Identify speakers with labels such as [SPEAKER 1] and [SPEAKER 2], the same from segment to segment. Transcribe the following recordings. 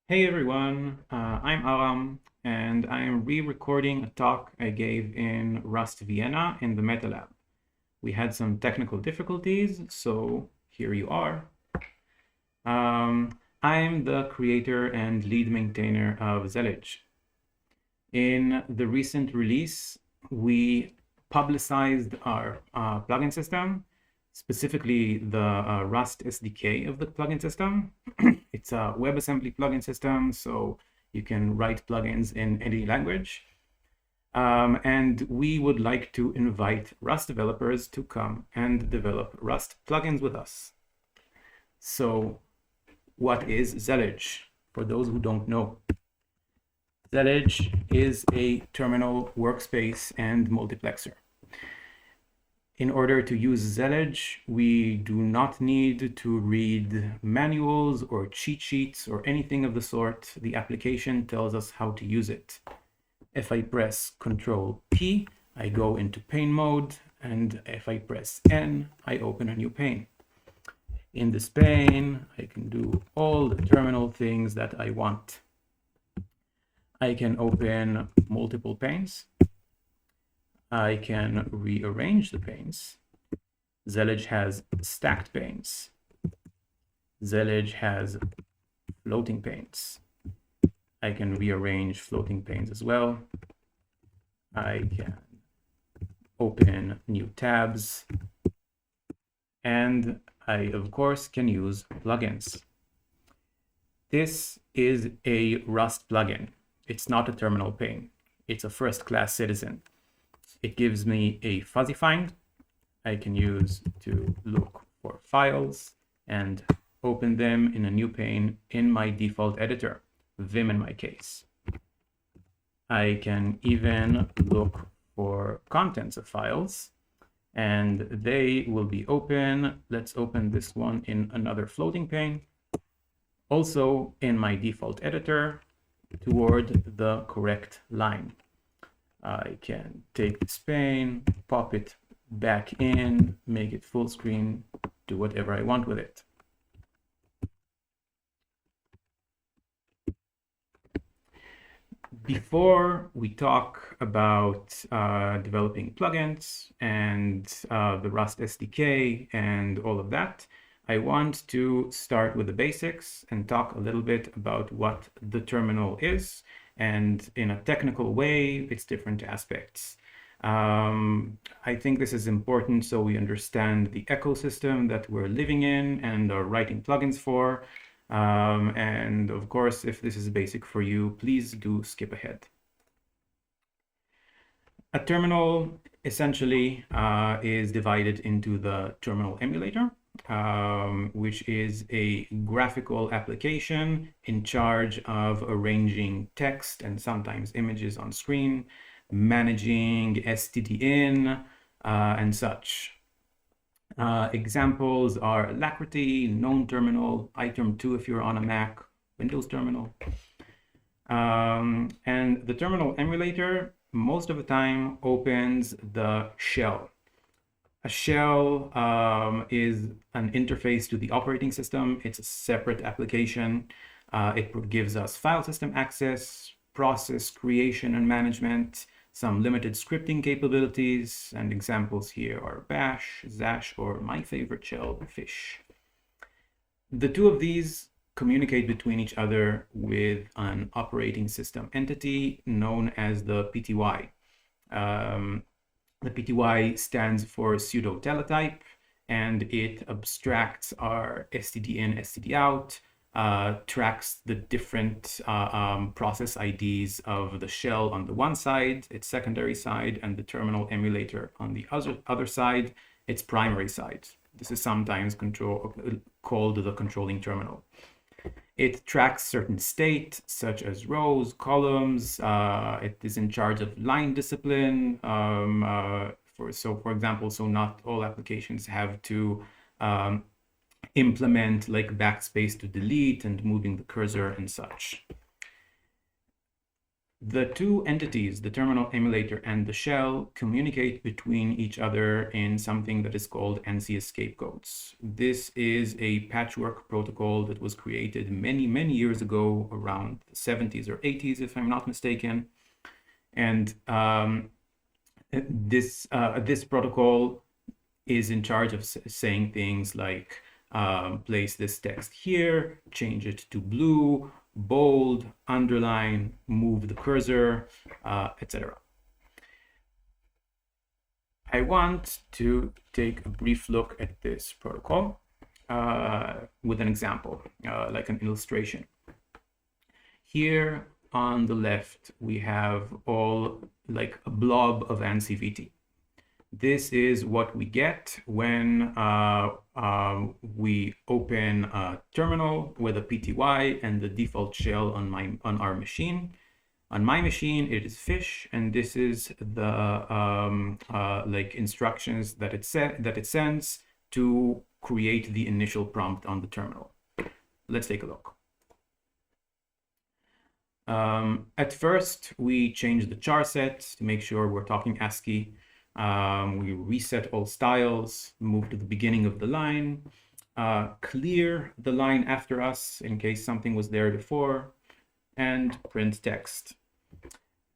[SPEAKER 1] Hey everyone, I'm Aram, and I am re-recording a talk I gave in Rust Vienna in the Metalab. We had some technical difficulties, so here you are. I'm the creator and lead maintainer of Zellij. In the recent release, we publicized our plugin system, specifically the Rust SDK of the plugin system. It's a WebAssembly plugin system, so you can write plugins in any language. And we would like to invite Rust developers to come and develop Rust plugins with us. So what is Zellij? For those who don't know, Zellij is a terminal workspace and multiplexer. In order to use Zellij, we do not need to read manuals or cheat sheets or anything of the sort. The application tells us how to use it. If I press Ctrl P, I go into pane mode, and if I press N, I open a new pane. In this pane, I can do all the terminal things that I want. I can open multiple panes. I can rearrange the panes. Zellij has stacked panes. Zellij has floating panes. I can rearrange floating panes as well. I can open new tabs. And I, of course, can use plugins. This is a Rust plugin. It's not a terminal pane. It's a first-class citizen. It gives me a fuzzy find I can use to look for files and open them in a new pane in my default editor, Vim in my case. I can even look for contents of files, and they will be open. Let's open this one in another floating pane, also in my default editor toward the correct line. I can take this pane, pop it back in, make it full screen, do whatever I want with it. Before we talk about developing plugins and the Rust SDK and all of that, I want to start with the basics and talk a little bit about what the terminal is, and in a technical way, its different aspects. I think this is important so we understand the ecosystem that we're living in and are writing plugins for. And of course, if this is basic for you, please do skip ahead. A terminal essentially is divided into the terminal emulator, which is a graphical application in charge of arranging text and sometimes images on screen, managing stdin, and such. Examples are Alacrity, Gnome Terminal, iTerm2 if you're on a Mac, Windows Terminal. And the terminal emulator most of the time opens the shell. A shell is an interface to the operating system. It's a separate application. It gives us file system access, process creation and management, some limited scripting capabilities, and examples here are Bash, Zash, or my favorite shell, Fish. The two of these communicate between each other with an operating system entity known as the PTY. The PTY stands for pseudo teletype, and it abstracts our stdin, stdout, tracks the different process IDs of the shell on the one side, its secondary side, and the terminal emulator on the other side, its primary side. This is sometimes called the controlling terminal. It tracks certain state, such as rows, columns. It is in charge of line discipline. For example, not all applications have to implement like backspace to delete and moving the cursor and such. The two entities, the terminal emulator and the shell, communicate between each other in something that is called ANSI escape codes. This is a patchwork protocol that was created many, many years ago, around the 70s or 80s, if I'm not mistaken. And this protocol is in charge of saying things like place this text here, change it to blue, bold, underline, move the cursor, etc. I want to take a brief look at this protocol with an example, like an illustration. Here on the left, we have all like a blob of ANSI VT. This is what we get when we open a terminal with a PTY and the default shell on our machine. On my machine, it is fish, and this is the like instructions that it sends to create the initial prompt on the terminal. Let's take a look. At first, we change the char set to make sure we're talking ASCII. We reset all styles, move to the beginning of the line, clear the line after us in case something was there before, and print text.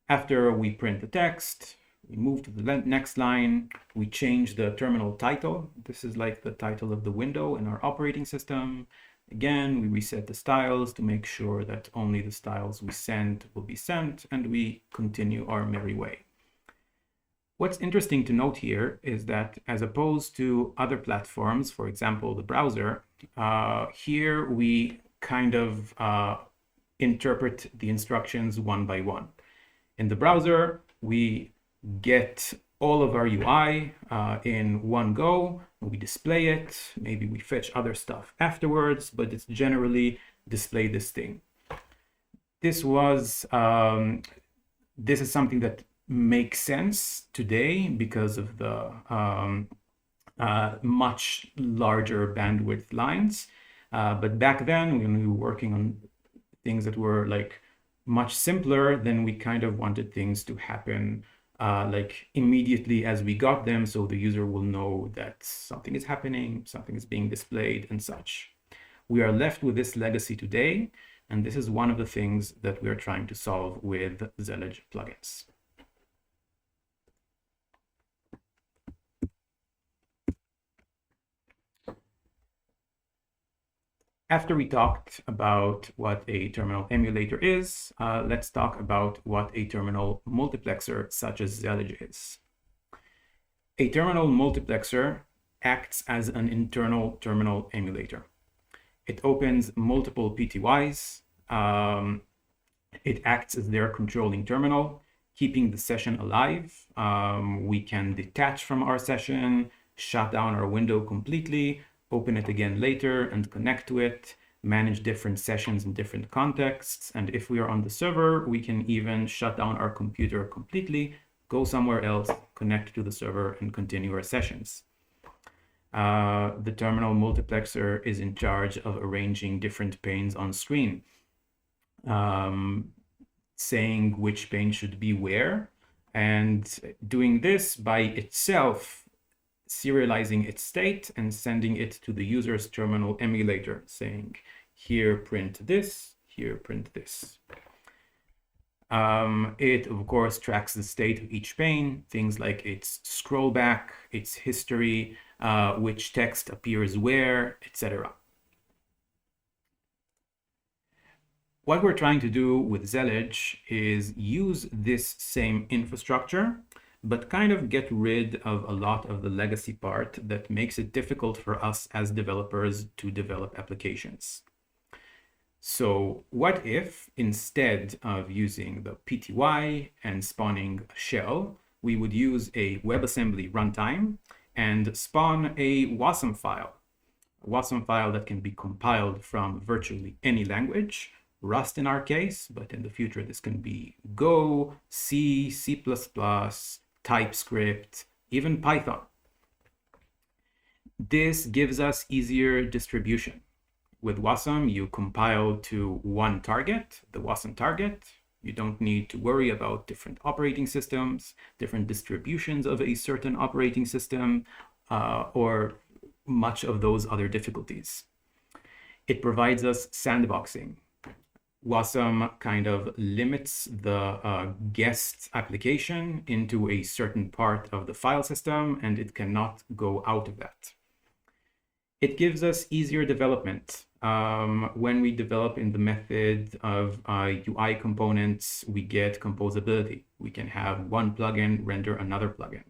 [SPEAKER 1] After we print the text, we move to the next line, we change the terminal title. This is like the title of the window in our operating system. Again, we reset the styles to make sure that only the styles we send will be sent, and we continue our merry way. What's interesting to note here is that as opposed to other platforms, for example, the browser, here we kind of interpret the instructions one by one. In the browser, we get all of our UI in one go, we display it, maybe we fetch other stuff afterwards, but it's generally display this thing. This is something that makes sense today because of the much larger bandwidth lines. But back then, when we were working on things that were like much simpler, then we kind of wanted things to happen like immediately as we got them, so the user will know that something is happening, something is being displayed and such. We are left with this legacy today, and this is one of the things that we are trying to solve with Zellij plugins. After we talked about what a terminal emulator is, let's talk about what a terminal multiplexer such as Zellij is. A terminal multiplexer acts as an internal terminal emulator. It opens multiple PTYs. It acts as their controlling terminal, keeping the session alive. We can detach from our session, shut down our window completely, open it again later and connect to it, manage different sessions in different contexts. And if we are on the server, we can even shut down our computer completely, go somewhere else, connect to the server, and continue our sessions. The terminal multiplexer is in charge of arranging different panes on screen, saying which pane should be where, and doing this by itself, serializing its state and sending it to the user's terminal emulator, saying, here print this, here print this. It, of course, tracks the state of each pane, things like its scroll back, its history, which text appears where, etc. What we're trying to do with Zellij is use this same infrastructure, but kind of get rid of a lot of the legacy part that makes it difficult for us as developers to develop applications. So what if instead of using the PTY and spawning a shell, we would use a WebAssembly runtime and spawn a WASM file? A WASM file that can be compiled from virtually any language, Rust in our case, but in the future this can be Go, C, C++, TypeScript, even Python. This gives us easier distribution. With WASM, you compile to one target, the WASM target, You don't need to worry about different operating systems, different distributions of a certain operating system, or much of those other difficulties. It provides us sandboxing. WASM kind of limits the guest application into a certain part of the file system, and it cannot go out of that. It gives us easier development. When we develop in the method of UI components, we get composability. We can have one plugin render another plugin.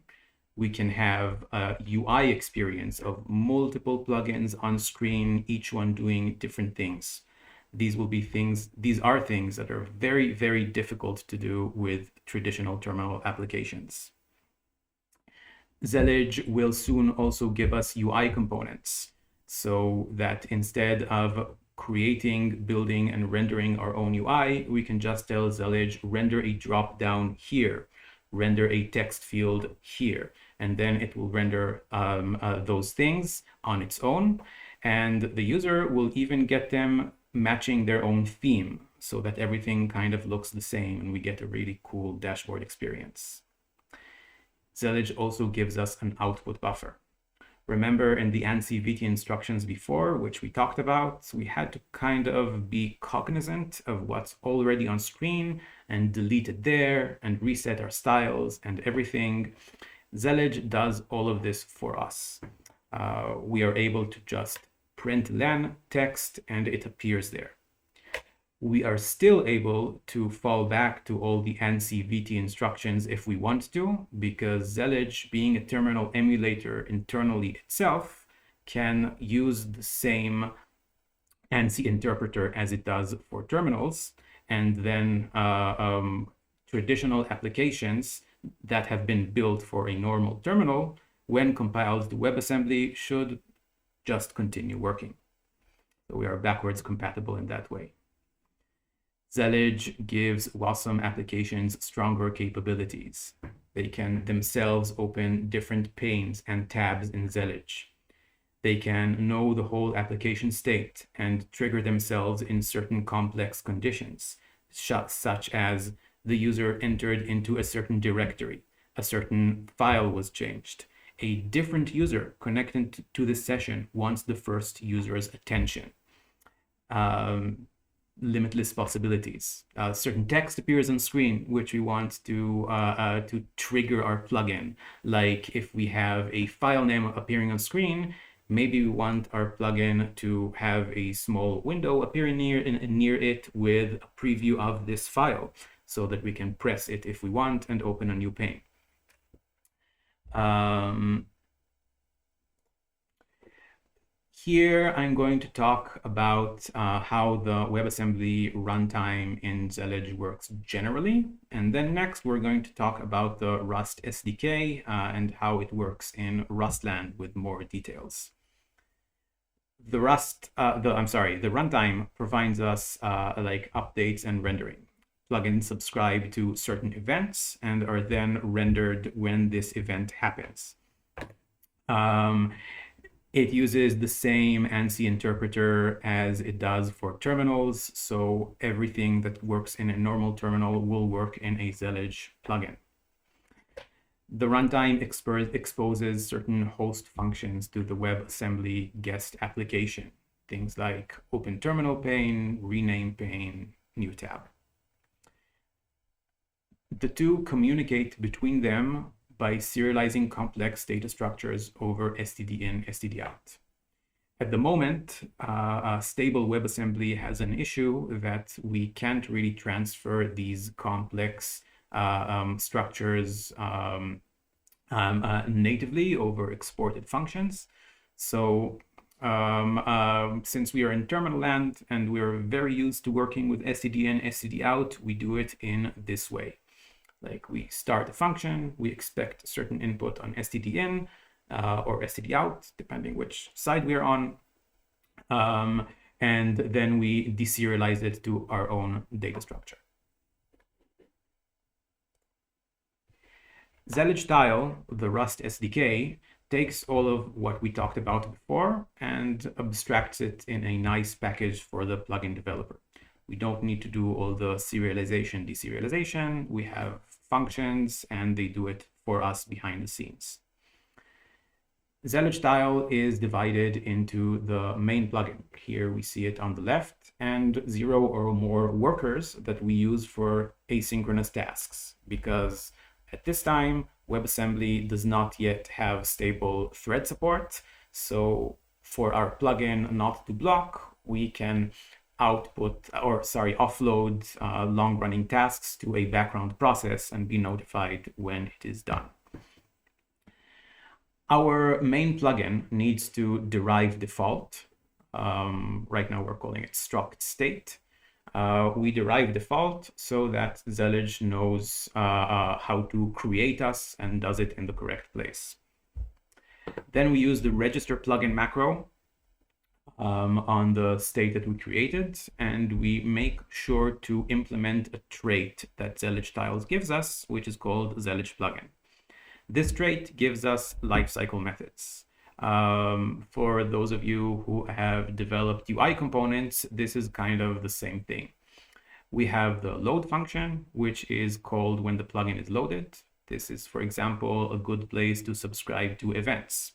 [SPEAKER 1] We can have a UI experience of multiple plugins on screen, each one doing different things. These are things that are very, very difficult to do with traditional terminal applications. Zellij will soon also give us UI components, so that instead of creating, building, and rendering our own UI, we can just tell Zellij, render a drop down here, render a text field here, and then it will render those things on its own, and the user will even get them matching their own theme, so that everything kind of looks the same and we get a really cool dashboard experience. Zellij also gives us an output buffer. Remember in the ANSI VT instructions before, which we talked about, we had to kind of be cognizant of what's already on screen and delete it there and reset our styles and everything. Zellij does all of this for us. We are able to just print len text and it appears there. We are still able to fall back to all the ANSI VT instructions if we want to, because Zellij, being a terminal emulator internally itself, can use the same ANSI interpreter as it does for terminals, and then traditional applications that have been built for a normal terminal, when compiled to WebAssembly, should just continue working. So we are backwards compatible in that way. Zellij gives WASM applications stronger capabilities. They can themselves open different panes and tabs in Zellij. They can know the whole application state and trigger themselves in certain complex conditions, such as the user entered into a certain directory, a certain file was changed, a different user connected to the session wants the first user's attention. Limitless possibilities. Certain text appears on screen, which we want to trigger our plugin. Like if we have a file name appearing on screen, maybe we want our plugin to have a small window appearing near it with a preview of this file, so that we can press it if we want and open a new pane. Here I'm going to talk about how the WebAssembly runtime in Zellij works generally, and then next we're going to talk about the Rust SDK and how it works in Rustland with more details. The runtime provides us like updates and rendering. Plugins subscribe to certain events and are then rendered when this event happens. It uses the same ANSI interpreter as it does for terminals, so everything that works in a normal terminal will work in a Zellij plugin. The runtime exposes certain host functions to the WebAssembly guest application, things like open terminal pane, rename pane, new tab. The two communicate between them by serializing complex data structures over std-in, std-out. At the moment, stable WebAssembly has an issue that we can't really transfer these complex structures natively over exported functions. So since we are in terminal land and we're very used to working with std-in, std-out, we do it in this way. Like we start a function, we expect a certain input on std-in or std-out, depending which side we're on, and then we deserialize it to our own data structure. Zellij Tile, the Rust SDK, takes all of what we talked about before and abstracts it in a nice package for the plugin developer. We don't need to do all the serialization, deserialization. We have functions and they do it for us behind the scenes. Zellij tile is divided into the main plugin. Here we see it on the left, and 0 or more workers that we use for asynchronous tasks, because at this time, WebAssembly does not yet have stable thread support. So for our plugin not to block, we can offload long-running tasks to a background process and be notified when it is done. Our main plugin needs to derive default. Right now we're calling it struct state. We derive default so that Zellij knows how to create us and does it in the correct place. Then we use the register plugin macro on the state that we created, and we make sure to implement a trait that Zellij tiles gives us, which is called Zellij plugin. This trait gives us lifecycle methods. For those of you who have developed UI components, this is kind of the same thing. We have the load function, which is called when the plugin is loaded. This is, for example, a good place to subscribe to events.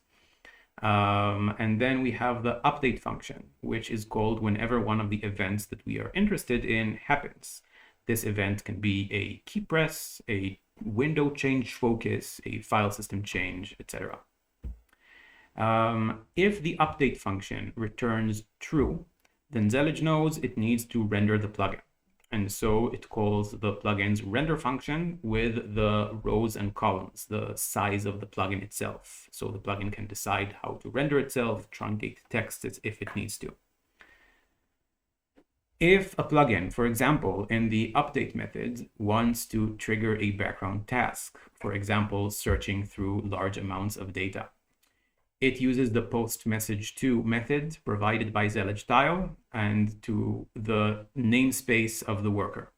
[SPEAKER 1] And then we have the update function, which is called whenever one of the events that we are interested in happens. This event can be a key press, a window change focus, a file system change, etc. If the update function returns true, then Zellij knows it needs to render the plugin. And so it calls the plugin's render function with the rows and columns, the size of the plugin itself. So the plugin can decide how to render itself, truncate text if it needs to. If a plugin, for example, in the update method wants to trigger a background task, for example, searching through large amounts of data, it uses the post message to method provided by Zellij tile and to the namespace of the worker.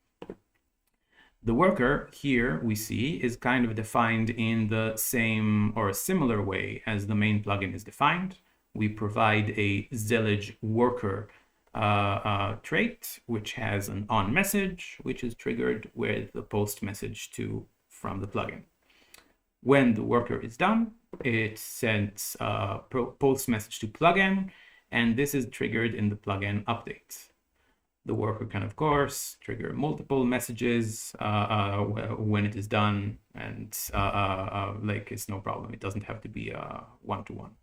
[SPEAKER 1] The worker here we see is kind of defined in the same or similar way as the main plugin is defined. We provide a Zellij worker trait, which has an on message, which is triggered with the post message to from the plugin. When the worker is done, it sends a post message to plugin, and this is triggered in the plugin update. The worker can, of course, trigger multiple messages when it is done, and like it's no problem. It doesn't have to be one-to-one.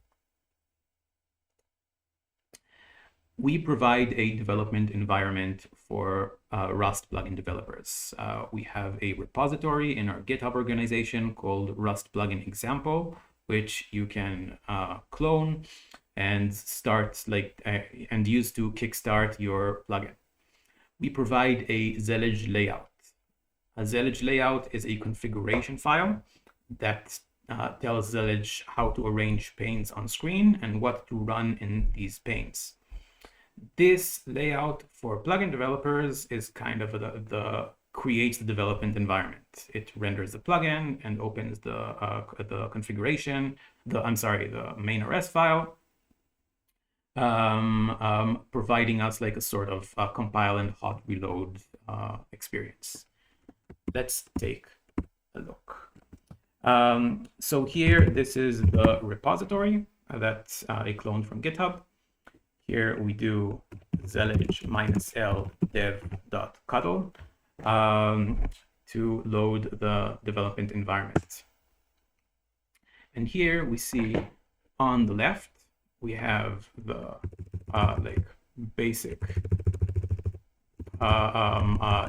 [SPEAKER 1] We provide a development environment for Rust plugin developers. We have a repository in our GitHub organization called Rust plugin example, which you can clone and start and use to kickstart your plugin. We provide a Zellij layout. A Zellij layout is a configuration file that tells Zellij how to arrange panes on screen and what to run in these panes. This layout for plugin developers is kind of creates the development environment. It renders the plugin and opens the configuration, the main RS file, providing us like a sort of compile and hot reload experience. Let's take a look. So here, this is the repository that I cloned from GitHub. Here we do Zellij -l dev.cuddle to load the development environment. And here we see on the left, we have the basic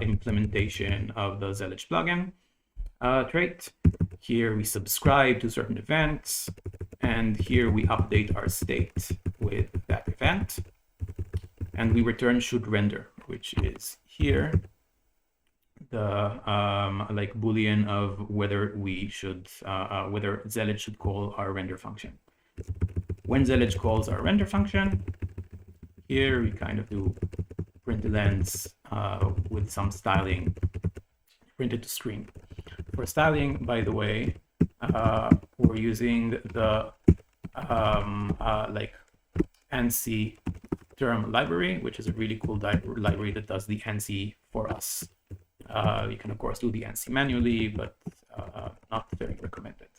[SPEAKER 1] implementation of the Zellij plugin trait. Here we subscribe to certain events, and here we update our state with that event, and we return should render, which is here the boolean of whether we should whether Zellij should call our render function. When Zellij calls our render function, here we kind of do printlns with some styling printed to screen. For styling, by the way, we're using the ANSI term library, which is a really cool library that does the ANSI for us. You can, of course, do the ANSI manually, but not very recommended.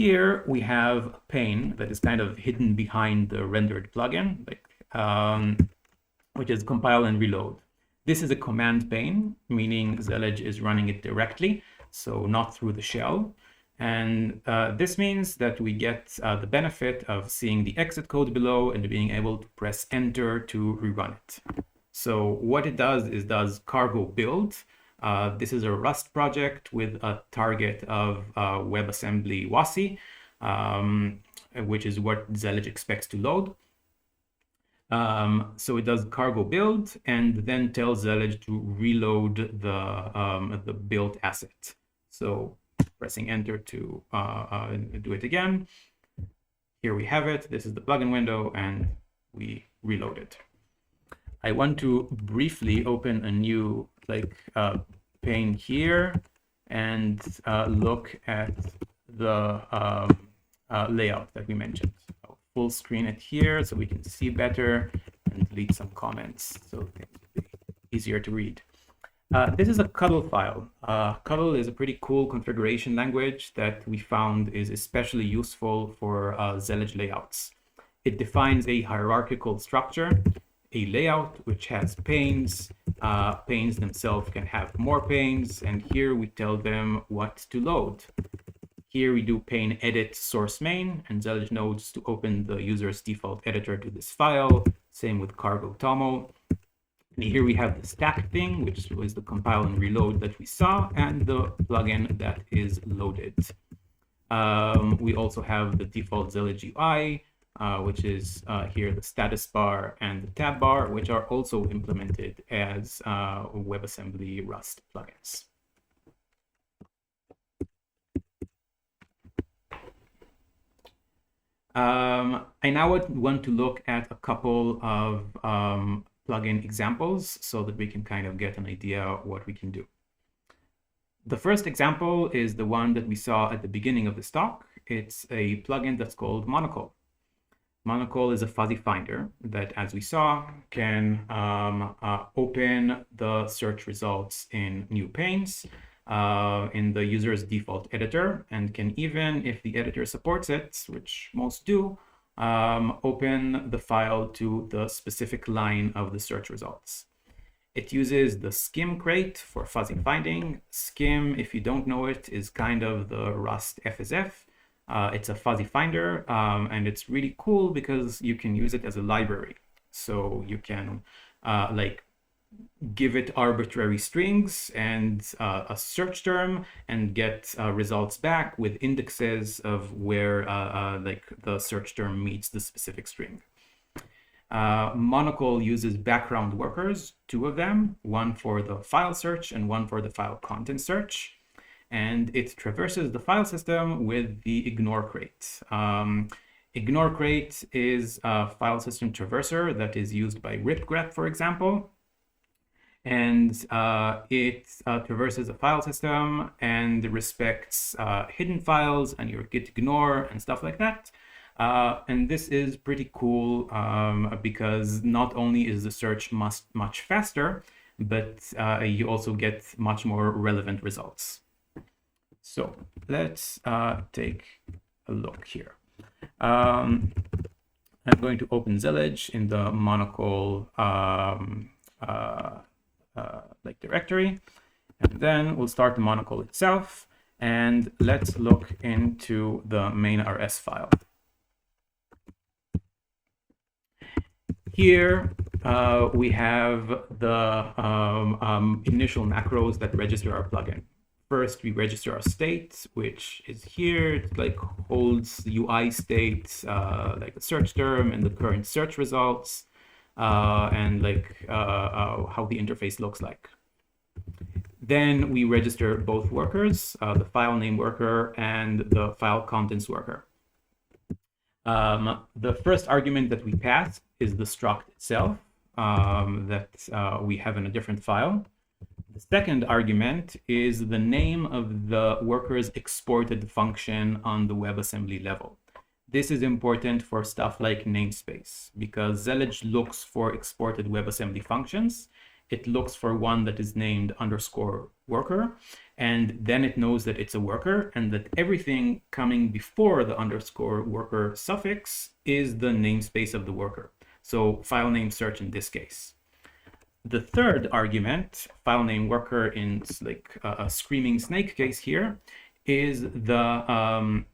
[SPEAKER 1] Here we have a pane that is kind of hidden behind the rendered plugin, which is compile and reload. This is a command pane, meaning Zellij is running it directly, so not through the shell. And this means that we get the benefit of seeing the exit code below and being able to press enter to rerun it. So what it does is cargo build. This is a Rust project with a target of WebAssembly WASI, which is what Zellij expects to load. So it does cargo build and then tells Zellij to reload the build asset. So pressing enter to do it again. Here we have it. This is the plugin window, and we reload it. I want to briefly open a new pane here and look at the layout that we mentioned. I'll full screen it here so we can see better and delete some comments so things will be easier to read. This is a CUDL file. CUDL is a pretty cool configuration language that we found is especially useful for Zellij layouts. It defines a hierarchical structure, a layout which has panes. Panes themselves can have more panes, and here we tell them what to load. Here we do pane edit source main, and Zellij knows to open the user's default editor to this file. Same with cargo tomo. And here we have the stack thing, which was the compile and reload that we saw, and the plugin that is loaded. We also have the default Zellij UI, which is here the status bar and the tab bar, which are also implemented as WebAssembly Rust plugins. I now want to look at a couple of plugin examples so that we can kind of get an idea what we can do. The first example is the one that we saw at the beginning of this talk. It's a plugin that's called Monocle. Monocle is a fuzzy finder that, as we saw, can open the search results in new panes in the user's default editor, and can even, if the editor supports it, which most do, open the file to the specific line of the search results. It uses the skim crate for fuzzy finding. Skim, if you don't know it, is kind of the Rust FSF. It's a fuzzy finder, and it's really cool because you can use it as a library. So you can give it arbitrary strings and a search term and get results back with indexes of where the search term meets the specific string. Monocle uses background workers, 2 of them, one for the file search and one for the file content search. And it traverses the file system with the ignore crate. Ignore crate is a file system traverser that is used by ripgrep, for example. And it traverses a file system and respects hidden files and your git ignore and stuff like that. And this is pretty cool because not only is the search much faster, but you also get much more relevant results. So let's take a look here. I'm going to open Zellij in the Monocle directory, and then we'll start the Monocle itself, and let's look into the main RS file. Here we have the initial macros that register our plugin. First, we register our state, which is here. It holds the UI state, like the search term and the current search results, and how the interface looks like. Then we register both workers, the file name worker and the file contents worker. The first argument that we pass is the struct itself that we have in a different file. The second argument is the name of the worker's exported function on the WebAssembly level. This is important for stuff like namespace, because Zellij looks for exported WebAssembly functions. It looks for one that is named _worker, and then it knows that it's a worker and that everything coming before the _worker suffix is the namespace of the worker. So file name search in this case. The third argument, file name worker in like a screaming snake case here, is the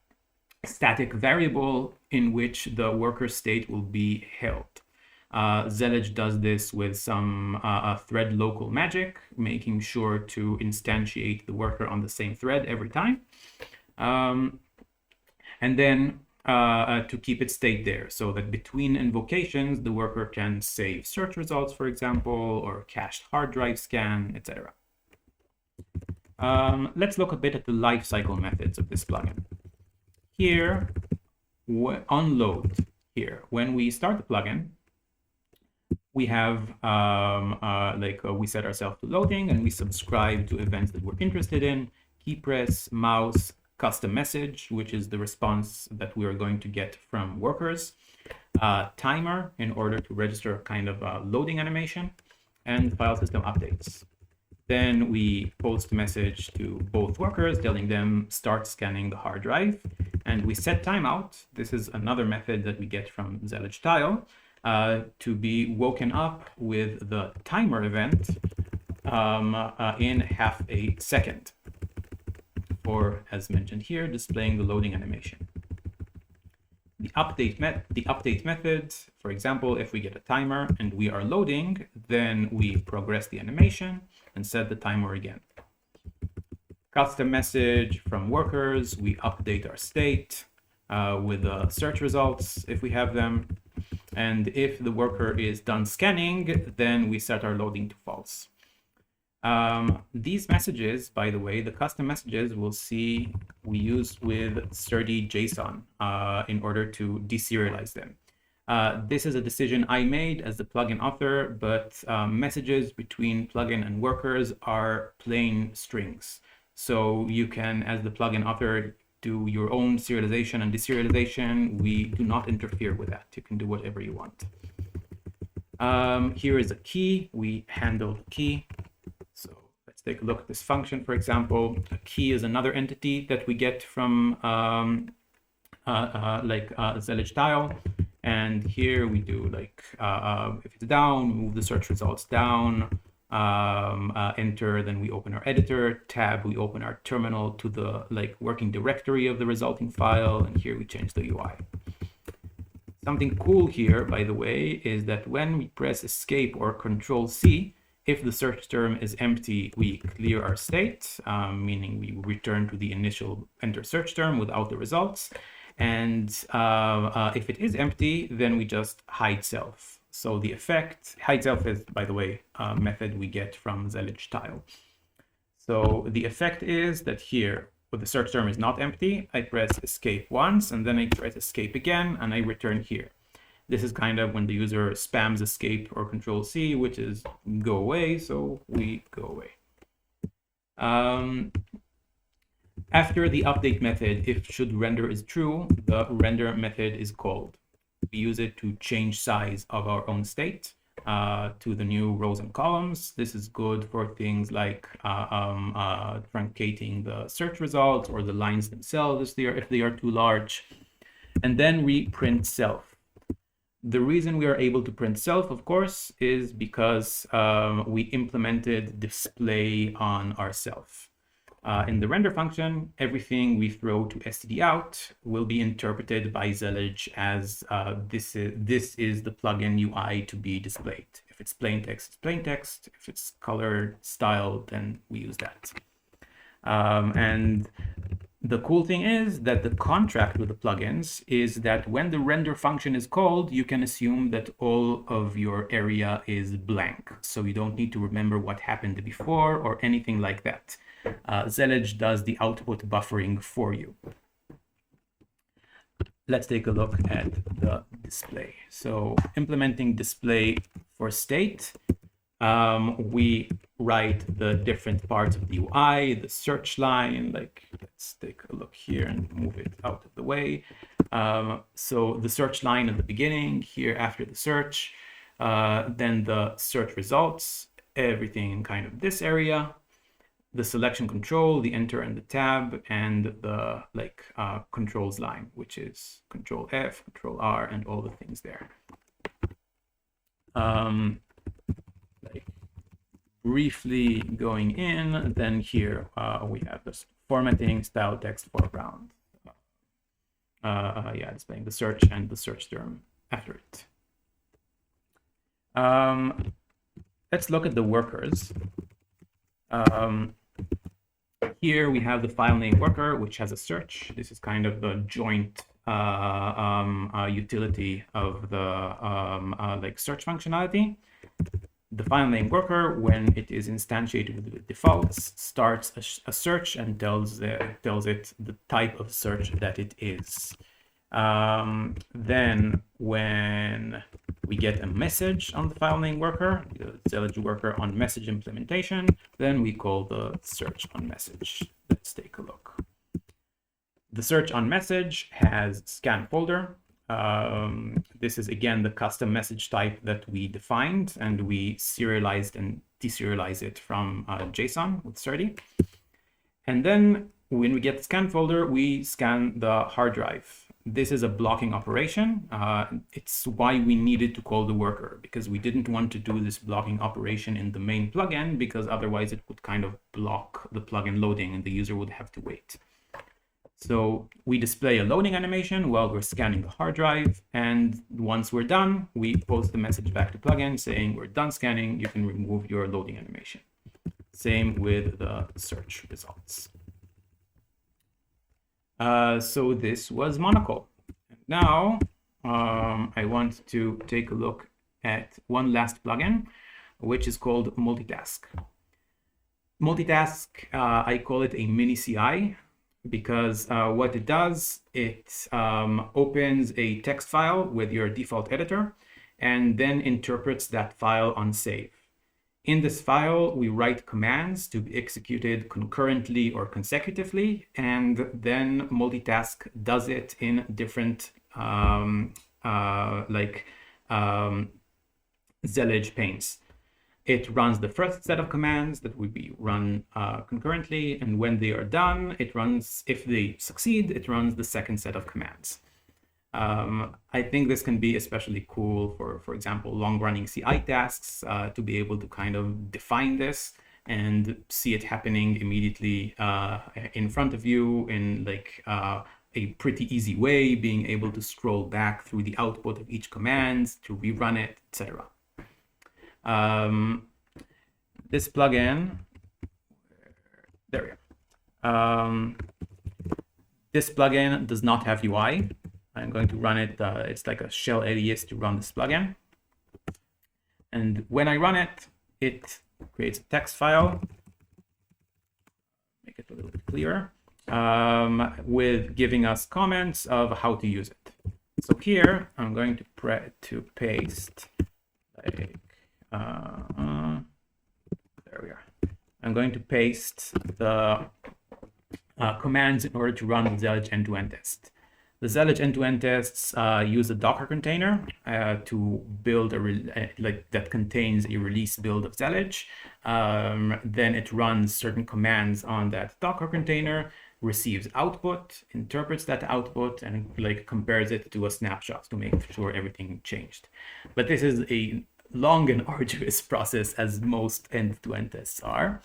[SPEAKER 1] static variable in which the worker state will be held. Zellij does this with some thread local magic, making sure to instantiate the worker on the same thread every time. And then to keep its state there, so that between invocations, the worker can save search results, for example, or cached hard drive scan, etc. Let's look a bit at the lifecycle methods of this plugin. Here, on load, here, when we start the plugin, we have we set ourselves to loading and we subscribe to events that we're interested in, key press, mouse, custom message, which is the response that we are going to get from workers, timer in order to register a kind of loading animation, and file system updates. Then we post a message to both workers telling them start scanning the hard drive, and we set timeout. This is another method that we get from Zellij tile to be woken up with the timer event in half a second, or as mentioned here, displaying the loading animation. The update method, for example, if we get a timer and we are loading, then we progress the animation and set the timer again. Custom message from workers, we update our state with the search results if we have them. And if the worker is done scanning, then we set our loading to false. These messages, by the way, the custom messages we'll see we use with sturdy JSON in order to deserialize them. This is a decision I made as the plugin author, but messages between plugin and workers are plain strings. So you can, as the plugin author, do your own serialization and deserialization. We do not interfere with that. You can do whatever you want. Here is a key. We handle the key. So let's take a look at this function, for example. A key is another entity that we get from Zellij tile. And here we do if it's down, move the search results down, enter, then we open our editor, tab, we open our terminal to the working directory of the resulting file, and here we change the UI. Something cool here, by the way, is that when we press escape or Control C, if the search term is empty, we clear our state, meaning we return to the initial enter search term without the results. And if it is empty, then we just hide self. So the effect, hide self is, by the way, a method we get from Zellij tile. So the effect is that here, when the search term is not empty, I press escape once, and then I press escape again, and I return here. This is kind of when the user spams escape or Control C, which is go away, so we go away. After the update method, if should render is true, the render method is called. We use it to change size of our own state to the new rows and columns. This is good for things like truncating the search results or the lines themselves if they are too large. And then we print self. The reason we are able to print self, of course, is because we implemented display on ourself. In the render function, everything we throw to stdout will be interpreted by Zellij as this is the plugin UI to be displayed. If it's plain text, it's plain text. If it's color style, then we use that. And the cool thing is that the contract with the plugins is that when the render function is called, you can assume that all of your area is blank. So you don't need to remember what happened before or anything like that. Zellij does the output buffering for you. Let's take a look at the display. So implementing display for state, We write the different parts of the UI, the search line, like let's take a look here and move it out of the way. So the search line at the beginning, here after the search, then the search results, everything in kind of this area, the selection control, the enter and the tab, and the controls line, which is Control F, Control R, and all the things there. Briefly going in, then here we have this formatting, style, text, foreground. Yeah, displaying the search and the search term after it. Let's look at the workers. Here we have the file name worker, which has a search. This is kind of the joint utility of the search functionality. The file name worker, when it is instantiated with the defaults, starts a search and tells it the type of search that it is. Then when we get a message on the file name worker, the Zellij worker on message implementation, then we call the search on message. Let's take a look. The search on message has scan folder. This is again the custom message type that we defined, and we serialized and deserialized it from JSON with Zellij. And then when we get the scan folder, we scan the hard drive. This is a blocking operation. It's why we needed to call the worker, because we didn't want to do this blocking operation in the main plugin, because otherwise it would kind of block the plugin loading and the user would have to wait. So we display a loading animation while we're scanning the hard drive, and once we're done, we post the message back to plugin saying we're done scanning, you can remove your loading animation. Same with the search results. So this was Monocle. Now I want to take a look at one last plugin, which is called Multitask. Multitask, I call it a mini CI, because what it does, it opens a text file with your default editor and then interprets that file on save. In this file, we write commands to be executed concurrently or consecutively, and then Multitask does it in different Zellij panes. It runs the first set of commands that will be run concurrently, and when they are done, it runs, if they succeed, it runs the second set of commands. I think this can be especially cool for example, long-running CI tasks, to be able to kind of define this and see it happening immediately in front of you in like a pretty easy way, being able to scroll back through the output of each command to rerun it, etc. This plugin, there we go. This plugin does not have UI. I'm going to run it. It's like a shell alias to run this plugin. And when I run it, it creates a text file. Make it a little bit clearer, with giving us comments of how to use it. So here I'm going to paste like there we are. I'm going to paste the commands in order to run the Zellij end-to-end test. The Zellij end-to-end tests use a Docker container to build that contains a release build of Zellij. Then it runs certain commands on that Docker container, receives output, interprets that output, and compares it to a snapshot to make sure everything changed. But this is a long and arduous process, as most end-to-end tests are.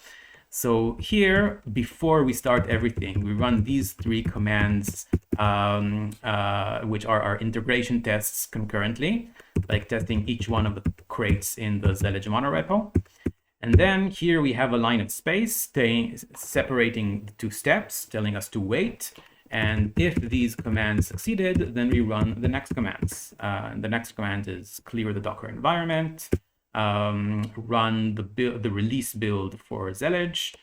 [SPEAKER 1] So here, before we start everything, we run these three commands, which are our integration tests concurrently, like testing each one of the crates in the Zellij monorepo. And then here we have a line of space separating the two steps, telling us to wait. And if these commands succeeded, then we run the next commands. The next command is clear the Docker environment, run the release build for Zellij,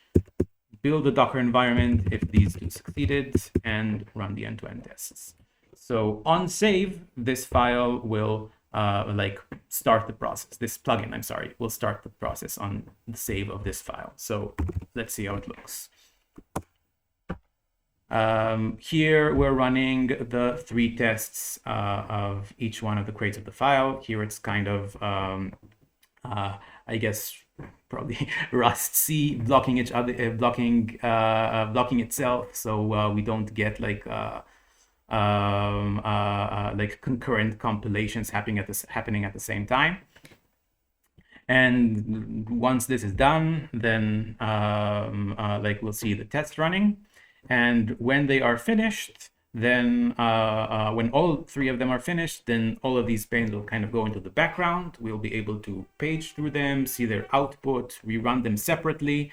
[SPEAKER 1] build the Docker environment if these two succeeded, and run the end-to-end tests. So on save, this file will like start the process. This plugin, I'm sorry, will start the process on the save of this file. So let's see how it looks. Here we're running the 3 tests of each one of the crates of the file. Here it's kind of, I guess, probably Rust C blocking each other, blocking itself, so we don't get like concurrent compilations happening at the same time. And once this is done, then like we'll see the test running. And when they are finished, then when all 3 of them are finished, then all of these panes will kind of go into the background. We'll be able to page through them, see their output, rerun them separately.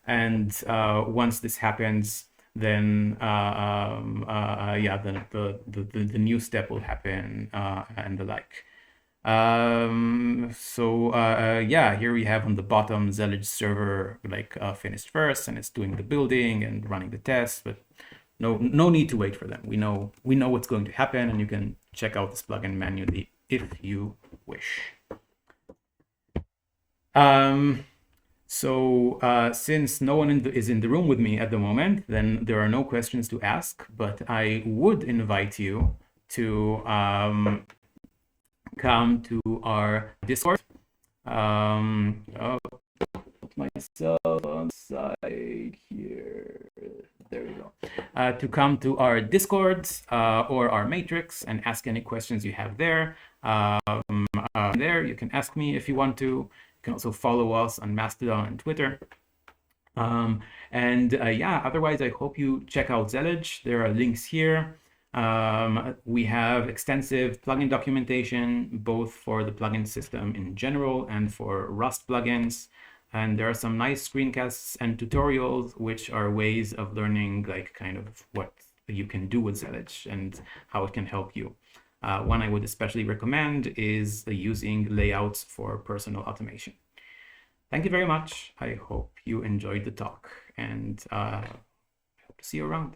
[SPEAKER 1] And once this happens, then yeah, the new step will happen and the like. Yeah, here we have on the bottom Zellij server like finished first, and it's doing the building and running the tests, but no need to wait for them. We know what's going to happen, and you can check out this plugin manually if you wish. Since no one is in the room with me at the moment, then there are no questions to ask, but I would invite you to come to our Discord. I'll put myself on the side here. There we go. To come to our Discord or our Matrix and ask any questions you have there. There, you can ask me if you want to. You can also follow us on Mastodon and Twitter. Yeah, otherwise, I hope you check out Zellij. There are links here. We have extensive plugin documentation, both for the plugin system in general and for Rust plugins. And there are some nice screencasts and tutorials, which are ways of learning like kind of what you can do with Zellij and how it can help you. One I would especially recommend is using layouts for personal automation. Thank you very much. I hope you enjoyed the talk, and I hope to see you around.